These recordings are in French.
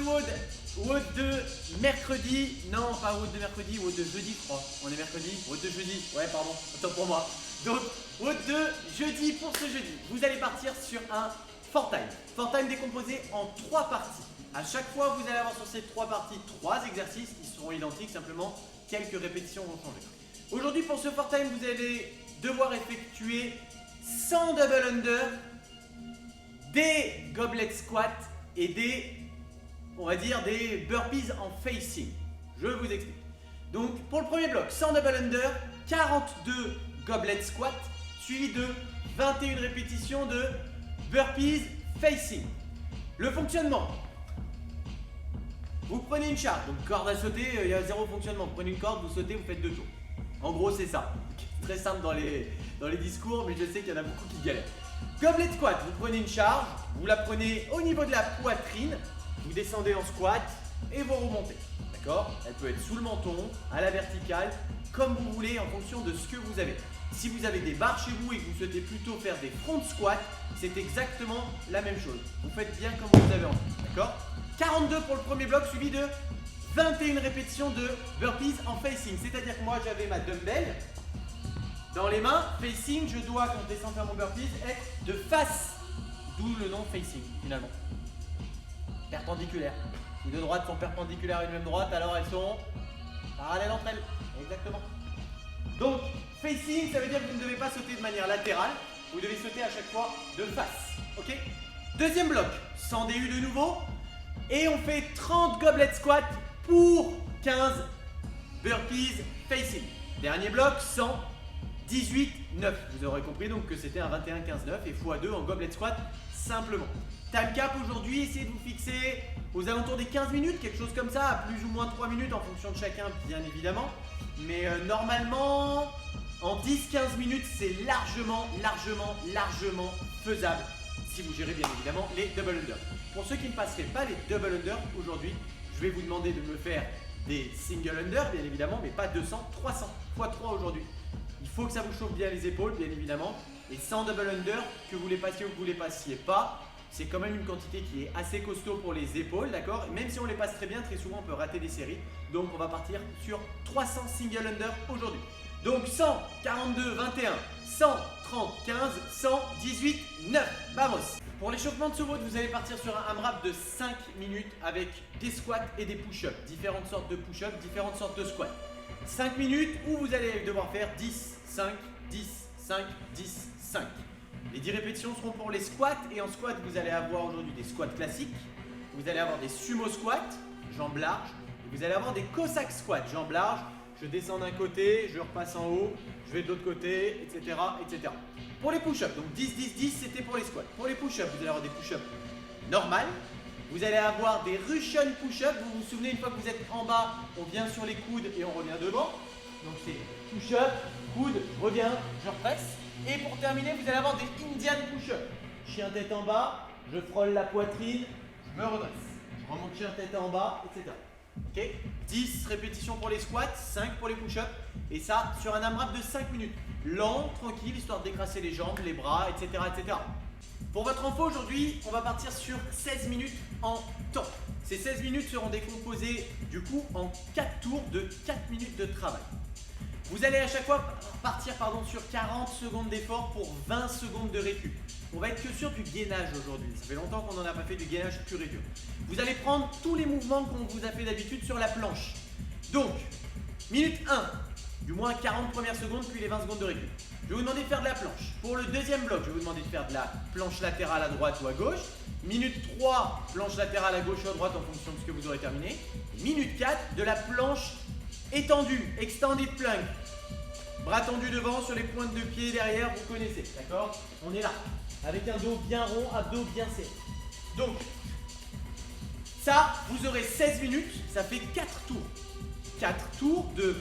WOD de mercredi. Non, pas WOD de mercredi, WOD de jeudi, je crois. On est mercredi, WOD de jeudi. Ouais, pardon, autant pour moi. Donc, WOD de jeudi pour ce jeudi. Vous allez partir sur un Fort Time. Fort Time décomposé en 3 parties. À chaque fois, vous allez avoir sur ces 3 parties 3 exercices qui seront identiques, simplement quelques répétitions vont changer. Aujourd'hui, pour ce Fort Time, vous allez devoir effectuer 100 double under, des goblet squats et des, on va dire, des burpees en facing. Je vous explique. Donc, pour le premier bloc, 100 double under, 42 goblet squats, suivi de 21 répétitions de burpees facing. Le fonctionnement. Vous prenez une charge, donc corde à sauter, il y a 0 fonctionnement. Vous prenez une corde, vous sautez, vous faites 2 tours. En gros, c'est ça. Très simple dans les discours, mais je sais qu'il y en a beaucoup qui galèrent. Goblet squat, vous prenez une charge, vous la prenez au niveau de la poitrine, vous descendez en squat et vous remontez. D'accord? Elle peut être sous le menton, à la verticale, comme vous voulez en fonction de ce que vous avez. Si vous avez des barres chez vous et que vous souhaitez plutôt faire des front squats, c'est exactement la même chose. Vous faites bien comme vous avez envie. D'accord? 42 pour le premier bloc, suivi de 21 répétitions de burpees en facing. C'est-à-dire que moi, j'avais ma dumbbell dans les mains. Facing, je dois, quand je descends faire mon burpees, être de face. D'où le nom facing, finalement. Perpendiculaire. Les deux droites sont perpendiculaires à une même droite, alors elles sont parallèles entre elles. Exactement. Donc, facing, ça veut dire que vous ne devez pas sauter de manière latérale. Vous devez sauter à chaque fois de face. Ok? Deuxième bloc, 100 DU de nouveau. Et on fait 30 goblet squats pour 15 burpees facing. Dernier bloc, 100, 18, 9. Vous aurez compris donc que c'était un 21, 15, 9 et x2 en goblet squat simplement. Time cap aujourd'hui, essayez de vous fixer aux alentours des 15 minutes, quelque chose comme ça, à plus ou moins 3 minutes en fonction de chacun bien évidemment. Mais normalement, en 10-15 minutes, c'est largement faisable si vous gérez bien évidemment les double under. Pour ceux qui ne passeraient pas les double under aujourd'hui, je vais vous demander de me faire des single under bien évidemment, mais pas 200, 300 x 3 aujourd'hui. Il faut que ça vous chauffe bien les épaules bien évidemment. Et 100 double under, que vous les passiez ou que vous les passiez pas, c'est quand même une quantité qui est assez costaud pour les épaules, d'accord? Même si on les passe très bien, très souvent on peut rater des séries. Donc on va partir sur 300 single under aujourd'hui. Donc 100, 42, 21, 100, 30, 15, 100, 18, 9. Vamos! Pour l'échauffement de ce WOD, vous allez partir sur un AMRAP de 5 minutes avec des squats et des push-ups. Différentes sortes de push-ups, différentes sortes de squats. 5 minutes où vous allez devoir faire 10, 5, 10, 5, 10, 5. Les 10 répétitions seront pour les squats et en squat, vous allez avoir aujourd'hui des squats classiques. Vous allez avoir des sumo squats, jambes larges. Et vous allez avoir des Cossack squats, jambes larges. Je descends d'un côté, je repasse en haut, je vais de l'autre côté, etc., etc. Pour les push-ups, donc 10, 10, 10, c'était pour les squats. Pour les push-ups, vous allez avoir des push-ups normales. Vous allez avoir des Russian push-ups. Vous vous souvenez, une fois que vous êtes en bas, on vient sur les coudes et on revient devant. Donc c'est push-up, coude, je reviens, je represse. Et pour terminer, vous allez avoir des Indian push-ups. Chien tête en bas, je frôle la poitrine, je me redresse. Je remonte chien tête en bas, etc. Ok, 10 répétitions pour les squats, 5 pour les push-ups. Et ça sur un AMRAP de 5 minutes. Lent, tranquille, histoire de décrasser les jambes, les bras, etc. etc. Pour votre info, aujourd'hui, on va partir sur 16 minutes en temps. Ces 16 minutes seront décomposées du coup en 4 tours de 4 minutes de travail. Vous allez à chaque fois partir sur 40 secondes d'effort pour 20 secondes de récup. On va être que sur du gainage aujourd'hui. Ça fait longtemps qu'on n'en a pas fait du gainage pur et dur. Vous allez prendre tous les mouvements qu'on vous a fait d'habitude sur la planche. Donc, minute 1, du moins 40 premières secondes, puis les 20 secondes de récup. Je vais vous demander de faire de la planche. Pour le deuxième bloc, je vais vous demander de faire de la planche latérale à droite ou à gauche. Minute 3, planche latérale à gauche ou à droite en fonction de ce que vous aurez terminé. Et minute 4, de la planche étendue, extended plank. Bras tendus devant, sur les pointes de pied derrière, vous connaissez, d'accord? On est là, avec un dos bien rond, abdos bien serrés. Donc, ça, vous aurez 16 minutes, ça fait 4 tours. 4 tours de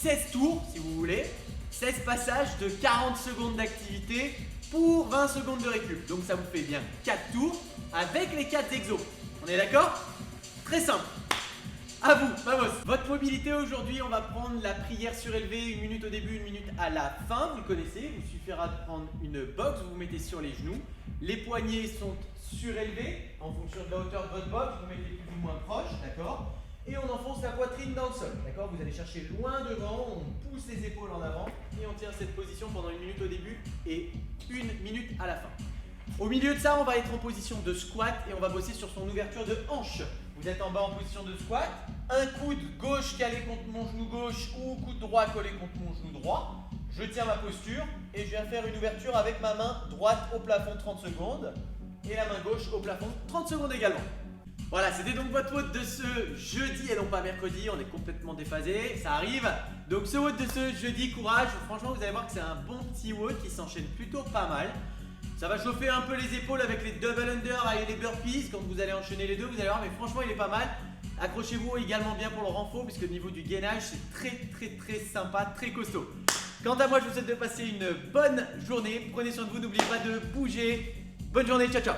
16 tours, si vous voulez. 16 passages de 40 secondes d'activité pour 20 secondes de récup. Donc ça vous fait bien 4 tours avec les 4 exos. On est d'accord? Très simple. À vous, vamos. Votre mobilité aujourd'hui, on va prendre la prière surélevée, 1 minute au début, 1 minute à la fin. Vous le connaissez, il vous suffira de prendre une box, vous vous mettez sur les genoux. Les poignets sont surélevés en fonction de la hauteur de votre box, vous mettez plus ou moins proche, d'accord? Et on enfonce la poitrine dans le sol, d'accord? Vous allez chercher loin devant, on pousse les épaules en avant et on tient cette position pendant 1 minute au début et 1 minute à la fin. Au milieu de ça, on va être en position de squat et on va bosser sur son ouverture de hanche. Vous êtes en bas en position de squat, un coude gauche calé contre mon genou gauche ou coude droit collé contre mon genou droit. Je tiens ma posture et je viens faire une ouverture avec ma main droite au plafond 30 secondes et la main gauche au plafond 30 secondes également. Voilà, c'était donc votre WOD de ce jeudi et non pas mercredi, on est complètement déphasé, ça arrive. Donc ce WOD de ce jeudi, courage, franchement vous allez voir que c'est un bon petit WOD qui s'enchaîne plutôt pas mal. Ça va chauffer un peu les épaules avec les double under et les burpees. Quand vous allez enchaîner les deux, vous allez voir, mais franchement il est pas mal. Accrochez-vous également bien pour le renfort puisque au niveau du gainage c'est très sympa, très costaud. Quant à moi, je vous souhaite de passer une bonne journée. Prenez soin de vous, n'oubliez pas de bouger. Bonne journée, ciao ciao.